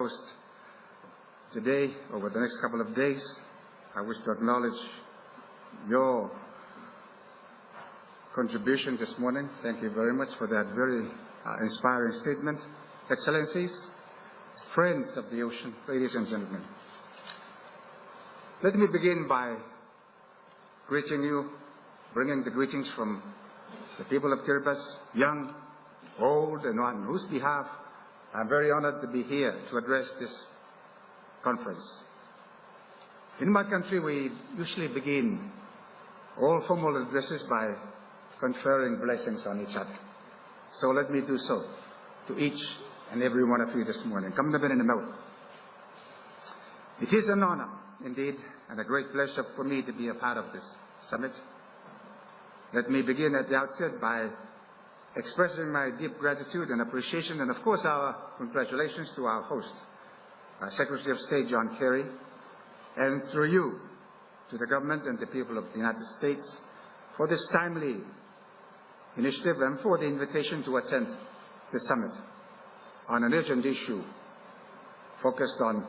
host today, over the next couple of days. I wish to acknowledge your contribution this morning. Thank you very much for that very inspiring statement. Excellencies, friends of the ocean, ladies and gentlemen, let me begin by greeting you, bringing the greetings from the people of Kiribati, young, old, and on whose behalf I'm very honored to be here to address this conference. In my country, we usually begin all formal addresses by conferring blessings on each other. So let me do so to each and every one of you this morning. Come to in the middle. It is an honor, indeed, and a great pleasure for me to be a part of this summit. Let me begin at the outset by expressing my deep gratitude and appreciation, and of course our congratulations to our host, Secretary of State John Kerry, and through you to the government and the people of the United States for this timely initiative and for the invitation to attend the summit on an urgent issue focused on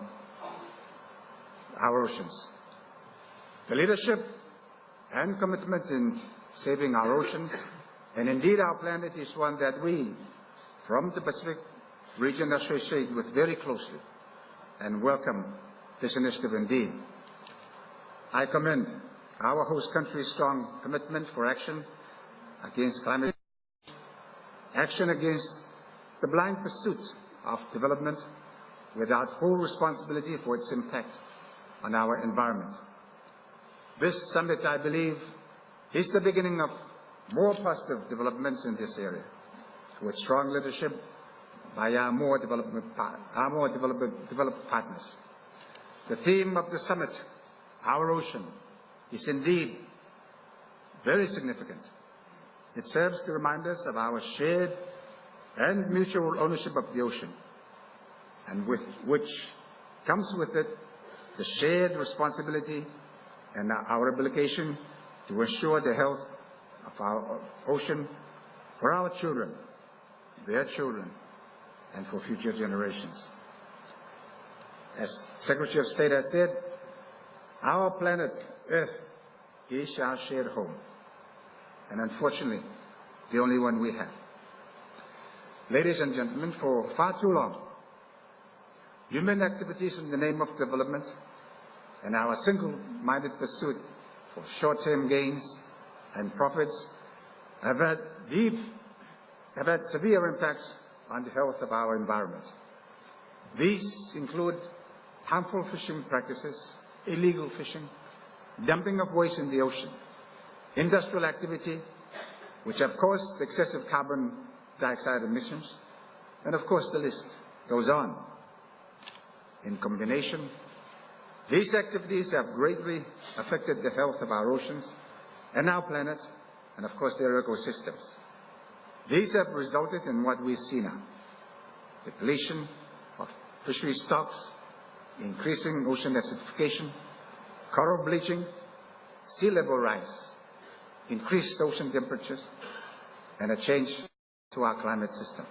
our oceans. The leadership and commitment in saving our oceans and indeed our planet is one that we from the Pacific region associate with very closely and welcome this initiative indeed. I commend our host country's strong commitment for action against climate change, action against the blind pursuit of development without full responsibility for its impact on our environment. This summit, I believe, is the beginning of more positive developments in this area, with strong leadership by our more developed partners. The theme of the summit, Our Ocean, is indeed very significant. It serves to remind us of our shared and mutual ownership of the ocean, and with which comes with it the shared responsibility and our obligation to ensure the health of our ocean for our children, their children, and for future generations. As Secretary of State has said, our planet Earth is our shared home, and unfortunately, the only one we have. Ladies and gentlemen, for far too long, human activities in the name of development and our single-minded pursuit for short-term gains and profits have had severe impacts on the health of our environment. These include harmful fishing practices, illegal fishing, dumping of waste in the ocean, industrial activity, which have caused excessive carbon dioxide emissions, and of course the list goes on. In combination, these activities have greatly affected the health of our oceans and our planet, and of course their ecosystems. These have resulted in what we see now: depletion of fishery stocks, increasing ocean acidification, coral bleaching, sea level rise, increased ocean temperatures, and a change to our climate system.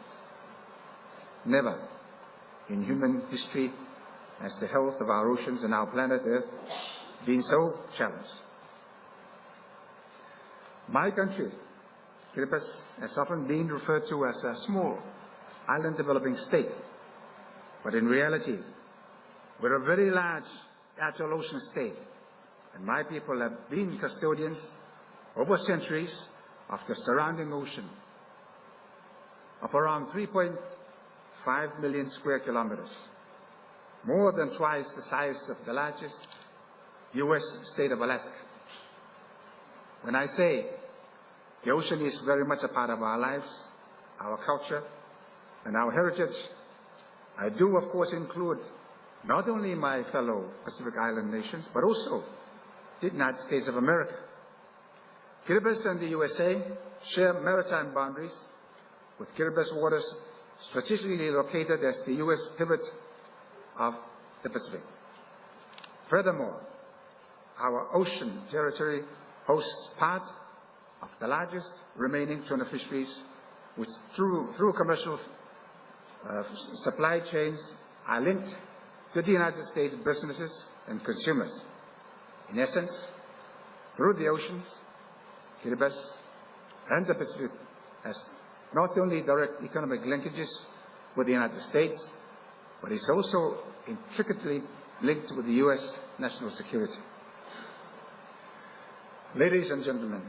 Never in human history has the health of our oceans and our planet Earth been so challenged. My country, Kiribati, has often been referred to as a small island developing state, but in reality, we're a very large agile ocean state, and my people have been custodians over centuries of the surrounding ocean of around 3.5 million square kilometers, more than twice the size of the largest U.S. state of Alaska. When I say the ocean is very much a part of our lives, our culture, and our heritage, I do of course include not only my fellow Pacific Island nations, but also the United States of America. Kiribati and the USA share maritime boundaries, with Kiribati waters strategically located as the U.S. pivot of the Pacific. Furthermore, our ocean territory hosts part of the largest remaining tuna fisheries, which through commercial supply chains are linked to the United States businesses and consumers. In essence, through the oceans, Kiribati and the Pacific has not only direct economic linkages with the United States, but is also intricately linked with the U.S. national security. Ladies and gentlemen,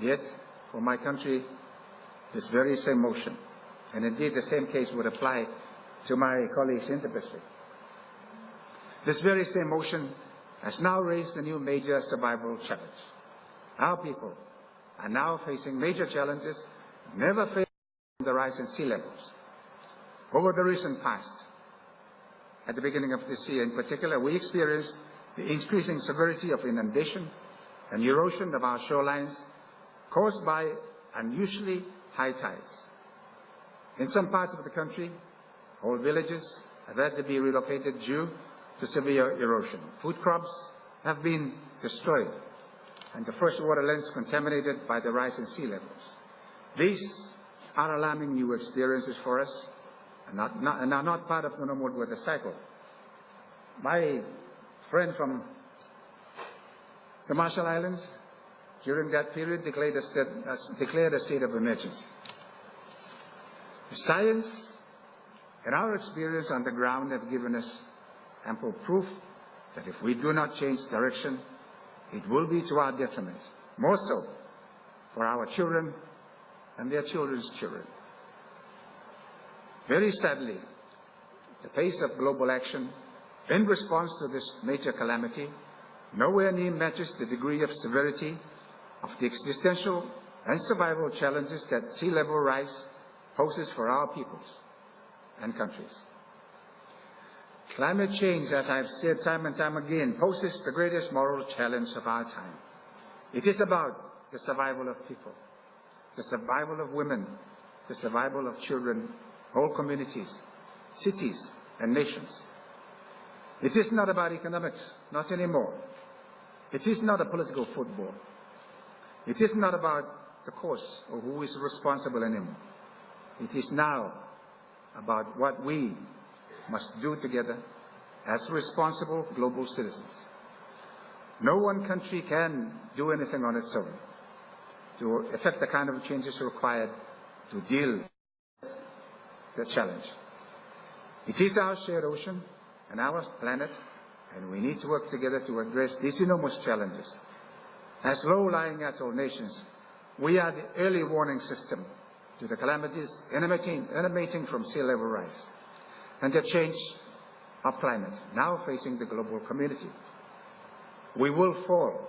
yet for my country, this very same motion, and indeed the same case would apply to my colleagues in the Pacific. This very same motion has now raised a new major survival challenge. Our people are now facing major challenges never faced from the rise in sea levels. Over the recent past, at the beginning of this year in particular, we experienced the increasing severity of inundation and erosion of our shorelines caused by unusually high tides. In some parts of the country, whole villages have had to be relocated due to severe erosion. Food crops have been destroyed, and the freshwater lands contaminated by the rise in sea levels. These are alarming new experiences for us, and are not part of the normal weather cycle. My friend from the Marshall Islands, during that period, declared a state of emergency. The science and our experience on the ground have given us ample proof that if we do not change direction, it will be to our detriment, more so for our children and their children's children. Very sadly, the pace of global action in response to this major calamity nowhere near matches the degree of severity of the existential and survival challenges that sea level rise poses for our peoples and countries. Climate change, as I've said time and time again, poses the greatest moral challenge of our time. It is about the survival of people, the survival of women, the survival of children, whole communities, cities, and nations. It is not about economics, not anymore. It is not a political football. It is not about the cause or who is responsible anymore. It is now about what we must do together as responsible global citizens. No one country can do anything on its own to effect the kind of changes required to deal with the challenge. It is our shared ocean and our planet, and we need to work together to address these enormous challenges. As low-lying atoll nations, we are the early warning system to the calamities emanating from sea level rise and the change of climate now facing the global community. We will fall,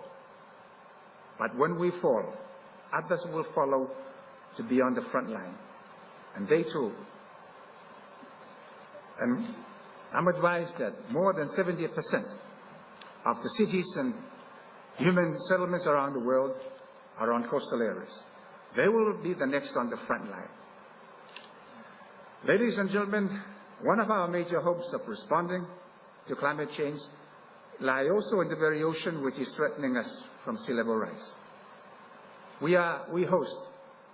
but when we fall, others will follow to be on the front line, and they too. And I'm advised that more than 70% of the cities and human settlements around the world are on coastal areas. They will be the next on the front line. Ladies and gentlemen, one of our major hopes of responding to climate change lie also in the very ocean which is threatening us from sea level rise. We host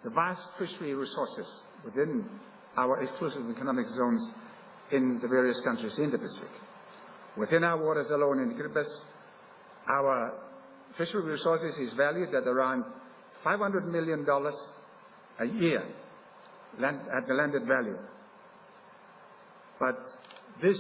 the vast fishery resources within our exclusive economic zones in the various countries in the Pacific. Within our waters alone in Kiribati, our fishery resources is valued at around $500 million a year at the landed value. But this